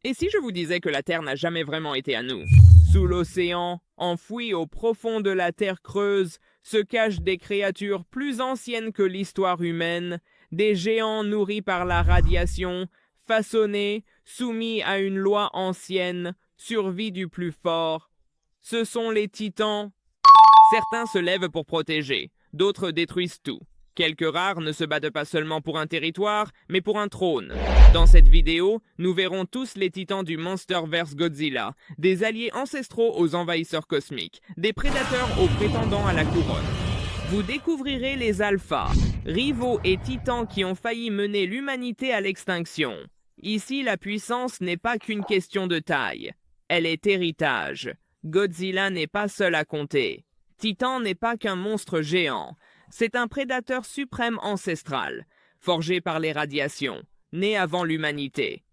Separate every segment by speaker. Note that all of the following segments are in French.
Speaker 1: Et si je vous disais que la Terre n'a jamais vraiment été à nous? Sous l'océan, enfouis au profond de la terre creuse, se cachent des créatures plus anciennes que l'histoire humaine, des géants nourris par la radiation, façonnés, soumis à une loi ancienne, survie du plus fort. Ce sont les titans. Certains se lèvent pour protéger, d'autres détruisent tout. Quelques rares ne se battent pas seulement pour un territoire, mais pour un trône. Dans cette vidéo, nous verrons tous les titans du Monsterverse Godzilla, des alliés ancestraux aux envahisseurs cosmiques, des prédateurs aux prétendants à la couronne. Vous découvrirez les alphas, rivaux et titans qui ont failli mener l'humanité à l'extinction. Ici, la puissance n'est pas qu'une question de taille, elle est héritage. Godzilla n'est pas seul à compter. Titan n'est pas qu'un monstre géant. C'est un prédateur suprême ancestral, forgé par les radiations, né avant l'humanité.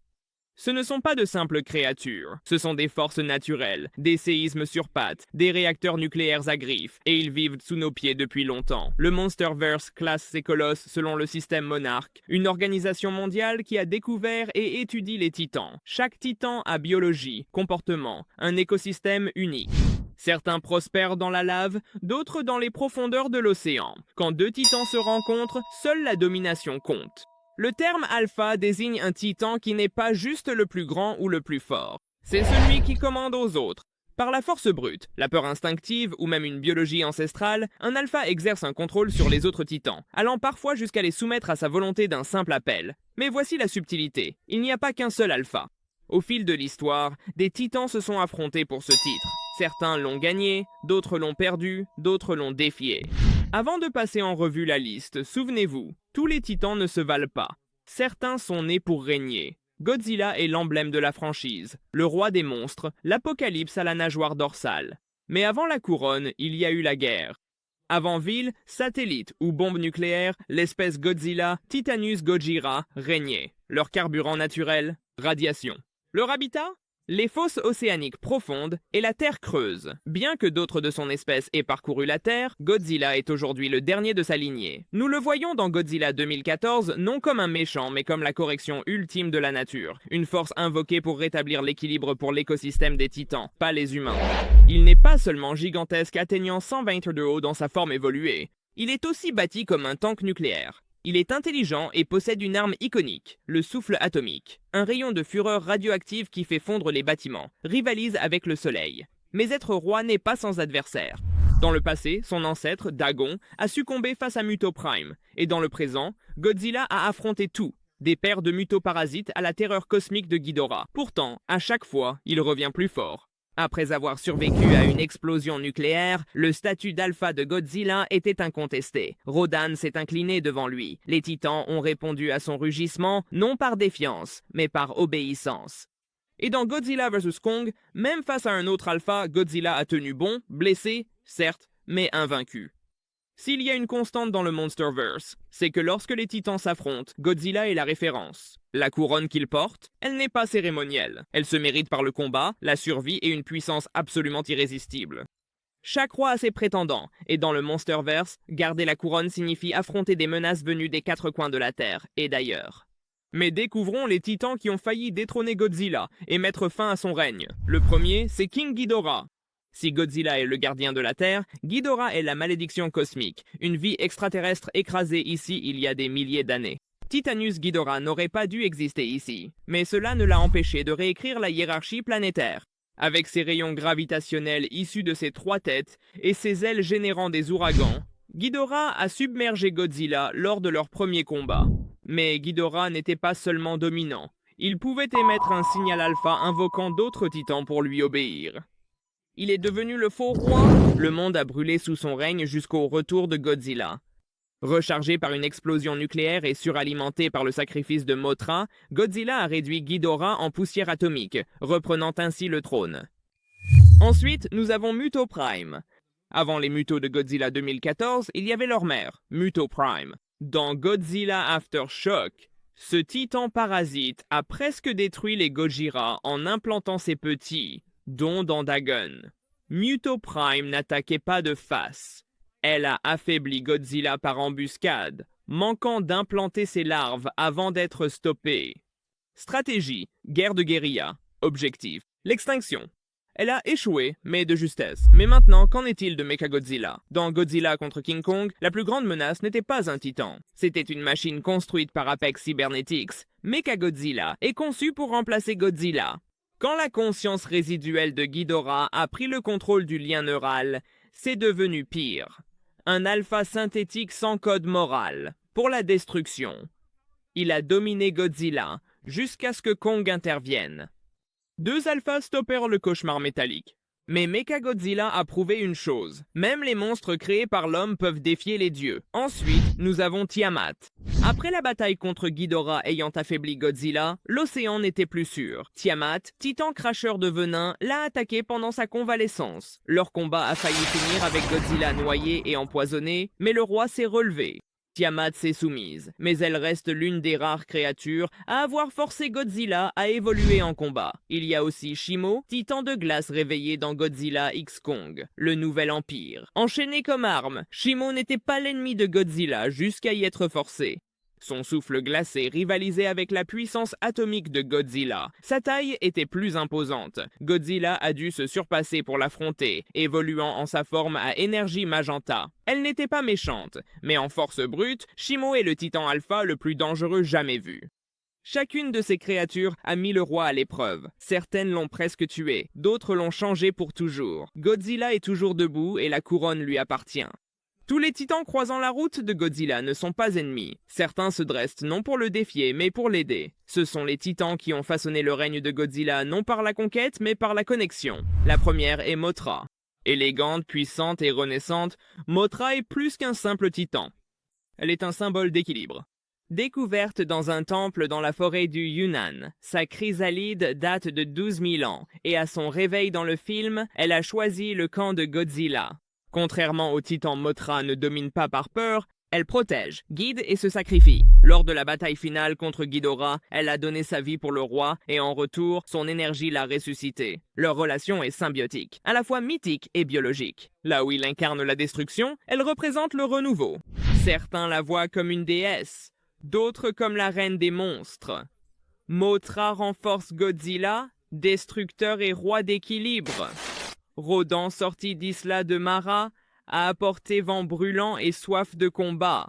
Speaker 1: Ce ne sont pas de simples créatures, ce sont des forces naturelles, des séismes sur pattes, des réacteurs nucléaires à griffes, et ils vivent sous nos pieds depuis longtemps. Le Monsterverse classe ces colosses selon le système Monarch, une organisation mondiale qui a découvert et étudie les titans. Chaque titan a biologie, comportement, un écosystème unique. Certains prospèrent dans la lave, d'autres dans les profondeurs de l'océan. Quand deux titans se rencontrent, seule la domination compte. Le terme alpha désigne un titan qui n'est pas juste le plus grand ou le plus fort. C'est celui qui commande aux autres. Par la force brute, la peur instinctive ou même une biologie ancestrale, un alpha exerce un contrôle sur les autres titans, allant parfois jusqu'à les soumettre à sa volonté d'un simple appel. Mais voici la subtilité, il n'y a pas qu'un seul alpha. Au fil de l'histoire, des titans se sont affrontés pour ce titre. Certains l'ont gagné, d'autres l'ont perdu, d'autres l'ont défié. Avant de passer en revue la liste, souvenez-vous, tous les titans ne se valent pas. Certains sont nés pour régner. Godzilla est l'emblème de la franchise, le roi des monstres, l'apocalypse à la nageoire dorsale. Mais avant la couronne, il y a eu la guerre. Avant ville, satellite ou bombe nucléaire, l'espèce Godzilla, Titanus Gojira, régnait. Leur carburant naturel, radiation. Leur habitat? Les fosses océaniques profondes et la terre creuse. Bien que d'autres de son espèce aient parcouru la Terre, Godzilla est aujourd'hui le dernier de sa lignée. Nous le voyons dans Godzilla 2014 non comme un méchant mais comme la correction ultime de la nature. Une force invoquée pour rétablir l'équilibre pour l'écosystème des titans, pas les humains. Il n'est pas seulement gigantesque atteignant 120 mètres de haut dans sa forme évoluée. Il est aussi bâti comme un tank nucléaire. Il est intelligent et possède une arme iconique, le souffle atomique, un rayon de fureur radioactive qui fait fondre les bâtiments, rivalise avec le soleil. Mais être roi n'est pas sans adversaire. Dans le passé, son ancêtre, Dagon, a succombé face à Mutoprime, et dans le présent, Godzilla a affronté tout, des paires de mutoparasites à la terreur cosmique de Ghidorah. Pourtant, à chaque fois, il revient plus fort. Après avoir survécu à une explosion nucléaire, le statut d'alpha de Godzilla était incontesté. Rodan s'est incliné devant lui. Les titans ont répondu à son rugissement, non par défiance, mais par obéissance. Et dans Godzilla vs Kong, même face à un autre alpha, Godzilla a tenu bon, blessé, certes, mais invaincu. S'il y a une constante dans le Monsterverse, c'est que lorsque les titans s'affrontent, Godzilla est la référence. La couronne qu'il porte, elle n'est pas cérémonielle. Elle se mérite par le combat, la survie et une puissance absolument irrésistible. Chaque roi a ses prétendants, et dans le Monsterverse, garder la couronne signifie affronter des menaces venues des quatre coins de la Terre, et d'ailleurs. Mais découvrons les titans qui ont failli détrôner Godzilla et mettre fin à son règne. Le premier, c'est King Ghidorah. Si Godzilla est le gardien de la Terre, Ghidorah est la malédiction cosmique, une vie extraterrestre écrasée ici il y a des milliers d'années. Titanus Ghidorah n'aurait pas dû exister ici, mais cela ne l'a empêché de réécrire la hiérarchie planétaire. Avec ses rayons gravitationnels issus de ses trois têtes et ses ailes générant des ouragans, Ghidorah a submergé Godzilla lors de leur premier combat. Mais Ghidorah n'était pas seulement dominant, il pouvait émettre un signal alpha invoquant d'autres titans pour lui obéir. Il est devenu le faux roi. Le monde a brûlé sous son règne jusqu'au retour de Godzilla. Rechargé par une explosion nucléaire et suralimenté par le sacrifice de Mothra, Godzilla a réduit Ghidorah en poussière atomique, reprenant ainsi le trône. Ensuite, nous avons Mutoprime. Avant les Mutos de Godzilla 2014, il y avait leur mère, Mutoprime. Dans Godzilla Aftershock, ce titan parasite a presque détruit les Gojira en implantant ses petits, dont dans Dagon. Mutoprime n'attaquait pas de face. Elle a affaibli Godzilla par embuscade, manquant d'implanter ses larves avant d'être stoppée. Stratégie, guerre de guérilla. Objectif, l'extinction. Elle a échoué, mais de justesse. Mais maintenant, qu'en est-il de Mechagodzilla? Dans Godzilla contre King Kong, la plus grande menace n'était pas un titan. C'était une machine construite par Apex Cybernetics. Mechagodzilla est conçu pour remplacer Godzilla. Quand la conscience résiduelle de Ghidorah a pris le contrôle du lien neural, c'est devenu pire. Un alpha synthétique sans code moral, pour la destruction. Il a dominé Godzilla, jusqu'à ce que Kong intervienne. Deux alphas stoppèrent le cauchemar métallique. Mais Mechagodzilla a prouvé une chose. Même les monstres créés par l'homme peuvent défier les dieux. Ensuite, nous avons Tiamat. Après la bataille contre Ghidorah ayant affaibli Godzilla, l'océan n'était plus sûr. Tiamat, titan cracheur de venin, l'a attaqué pendant sa convalescence. Leur combat a failli finir avec Godzilla noyé et empoisonné, mais le roi s'est relevé. Tiamat s'est soumise, mais elle reste l'une des rares créatures à avoir forcé Godzilla à évoluer en combat. Il y a aussi Shimo, titan de glace réveillé dans Godzilla X Kong, le nouvel empire. Enchaîné comme arme, Shimo n'était pas l'ennemi de Godzilla jusqu'à y être forcé. Son souffle glacé rivalisait avec la puissance atomique de Godzilla. Sa taille était plus imposante. Godzilla a dû se surpasser pour l'affronter, évoluant en sa forme à énergie magenta. Elle n'était pas méchante, mais en force brute, Shimo est le titan alpha le plus dangereux jamais vu. Chacune de ces créatures a mis le roi à l'épreuve. Certaines l'ont presque tué, d'autres l'ont changé pour toujours. Godzilla est toujours debout et la couronne lui appartient. Tous les titans croisant la route de Godzilla ne sont pas ennemis. Certains se dressent non pour le défier, mais pour l'aider. Ce sont les titans qui ont façonné le règne de Godzilla non par la conquête, mais par la connexion. La première est Mothra. Élégante, puissante et renaissante, Mothra est plus qu'un simple titan. Elle est un symbole d'équilibre. Découverte dans un temple dans la forêt du Yunnan, sa chrysalide date de 12 000 ans, et à son réveil dans le film, elle a choisi le camp de Godzilla. Contrairement au titan, Mothra ne domine pas par peur, elle protège, guide et se sacrifie. Lors de la bataille finale contre Ghidorah, elle a donné sa vie pour le roi et en retour, son énergie l'a ressuscité. Leur relation est symbiotique, à la fois mythique et biologique. Là où il incarne la destruction, elle représente le renouveau. Certains la voient comme une déesse, d'autres comme la reine des monstres. Mothra renforce Godzilla, destructeur et roi d'équilibre. Rodan sorti d'Isla de Mara a apporté vent brûlant et soif de combat.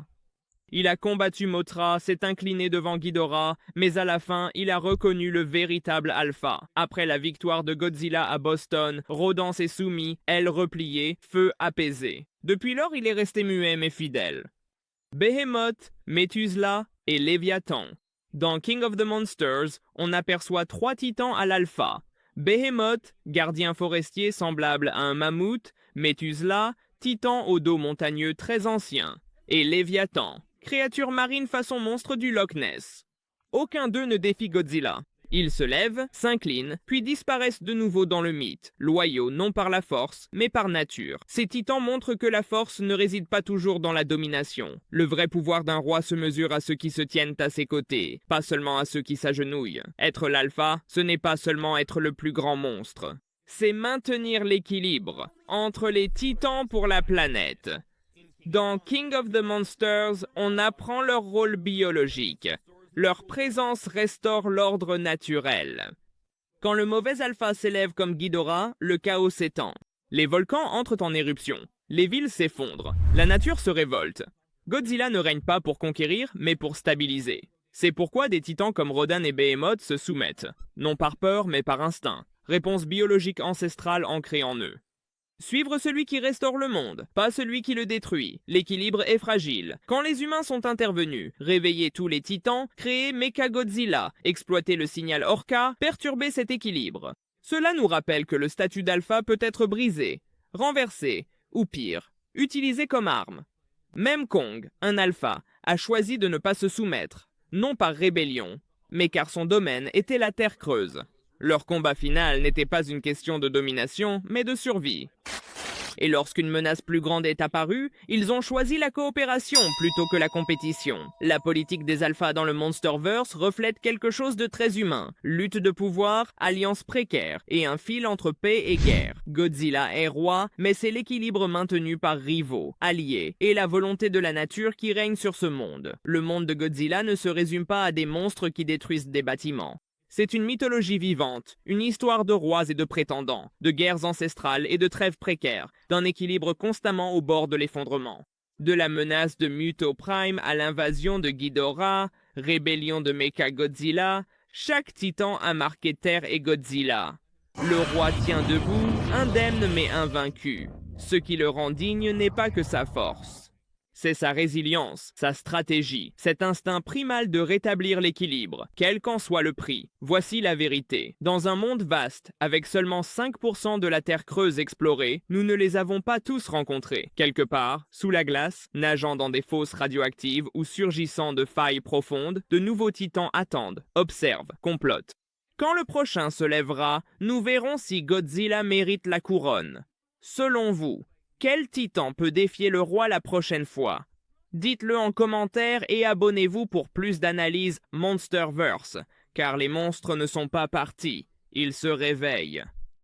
Speaker 1: Il a combattu Mothra, s'est incliné devant Ghidorah, mais à la fin, il a reconnu le véritable alpha. Après la victoire de Godzilla à Boston, Rodan s'est soumis, elle repliée, feu apaisé. Depuis lors, il est resté muet mais fidèle. Behemoth, Methuselah et Léviathan. Dans King of the Monsters, on aperçoit 3 titans à l'alpha. Behemoth, gardien forestier semblable à un mammouth, Methuselah, titan au dos montagneux très ancien, et Léviathan, créature marine façon monstre du Loch Ness. Aucun d'eux ne défie Godzilla. Ils se lèvent, s'inclinent, puis disparaissent de nouveau dans le mythe, loyaux non par la force, mais par nature. Ces titans montrent que la force ne réside pas toujours dans la domination. Le vrai pouvoir d'un roi se mesure à ceux qui se tiennent à ses côtés, pas seulement à ceux qui s'agenouillent. Être l'alpha, ce n'est pas seulement être le plus grand monstre. C'est maintenir l'équilibre entre les titans pour la planète. Dans King of the Monsters, on apprend leur rôle biologique. Leur présence restaure l'ordre naturel. Quand le mauvais alpha s'élève comme Ghidorah, le chaos s'étend. Les volcans entrent en éruption. Les villes s'effondrent. La nature se révolte. Godzilla ne règne pas pour conquérir, mais pour stabiliser. C'est pourquoi des titans comme Rodan et Behemoth se soumettent. Non par peur, mais par instinct. Réponse biologique ancestrale ancrée en eux. Suivre celui qui restaure le monde, pas celui qui le détruit. L'équilibre est fragile. Quand les humains sont intervenus, réveiller tous les titans, créer Mechagodzilla, exploiter le signal Orca, perturber cet équilibre. Cela nous rappelle que le statut d'alpha peut être brisé, renversé, ou pire, utilisé comme arme. Même Kong, un alpha, a choisi de ne pas se soumettre, non par rébellion, mais car son domaine était la Terre creuse. Leur combat final n'était pas une question de domination, mais de survie. Et lorsqu'une menace plus grande est apparue, ils ont choisi la coopération plutôt que la compétition. La politique des alphas dans le Monsterverse reflète quelque chose de très humain. Lutte de pouvoir, alliance précaire, et un fil entre paix et guerre. Godzilla est roi, mais c'est l'équilibre maintenu par rivaux, alliés, et la volonté de la nature qui règne sur ce monde. Le monde de Godzilla ne se résume pas à des monstres qui détruisent des bâtiments. C'est une mythologie vivante, une histoire de rois et de prétendants, de guerres ancestrales et de trêves précaires, d'un équilibre constamment au bord de l'effondrement. De la menace de Muto Prime à l'invasion de Ghidorah, rébellion de Mechagodzilla, chaque titan a marqué Terre et Godzilla. Le roi tient debout, indemne mais invaincu. Ce qui le rend digne n'est pas que sa force. C'est sa résilience, sa stratégie, cet instinct primal de rétablir l'équilibre, quel qu'en soit le prix. Voici la vérité. Dans un monde vaste, avec seulement 5% de la Terre creuse explorée, nous ne les avons pas tous rencontrés. Quelque part, sous la glace, nageant dans des fosses radioactives ou surgissant de failles profondes, de nouveaux titans attendent, observent, complotent. Quand le prochain se lèvera, nous verrons si Godzilla mérite la couronne. Selon vous, quel titan peut défier le roi la prochaine fois? Dites-le en commentaire et abonnez-vous pour plus d'analyses Monsterverse, car les monstres ne sont pas partis, ils se réveillent.